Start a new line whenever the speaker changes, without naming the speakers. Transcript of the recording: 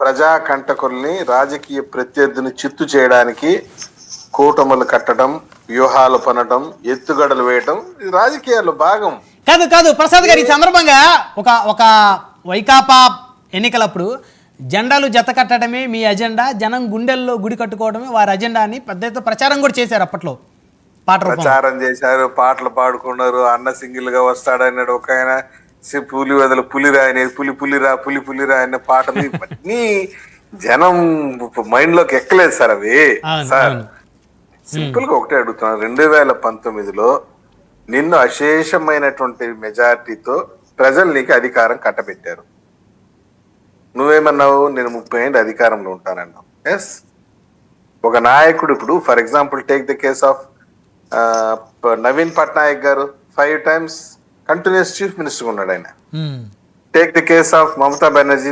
ప్రజా కంటకుల్ని, రాజకీయ ప్రత్యర్థిని చిత్తు చేయడానికి కూటములు కట్టడం, వ్యూహాలు పనడం, ఎత్తుగడలు వేయడం ఇది రాజకీయాల్లో భాగం.
కాదు ప్రసాద్ గారు, ఈ సందర్భంగా ఒక వైకాపా ఎన్నికలప్పుడు జెండాలు జత కట్టడమే మీ అజెండా, జనం గుండెల్లో గుడి కట్టుకోవడమే వారి అజెండా అని పెద్ద ఎత్తున ప్రచారం కూడా చేశారు. అప్పట్లో
ప్రచారం చేశారు, పాటలు పాడుకున్నారు. అన్న సింగిల్ గా వస్తాడన్నాడు ఒక ఆయన, పులి వదలు పులిరా అనేది పులిరా అనే పాటలు ఇవన్నీ జనం మైండ్ లోకి ఎక్కలేదు సార్. అవి సార్ సింపుల్ గా ఒకటే అడుగుతున్నాను, 2019లో నిన్ను అశేషమైనటువంటి మెజారిటీతో ప్రజలు నీకు అధికారం కట్టబెట్టారు. నువ్వేమన్నావు? నేను 30 ఏళ్ళు అధికారంలో ఉంటానన్నావు. ఎస్, ఒక నాయకుడు ఇప్పుడు for example take the case of Naveen Patnaik గారు 5 times కంటిన్యూస్ చీఫ్ మినిస్టర్ ఉన్నాడు ఆయన. Take the case of Mamata Banerjee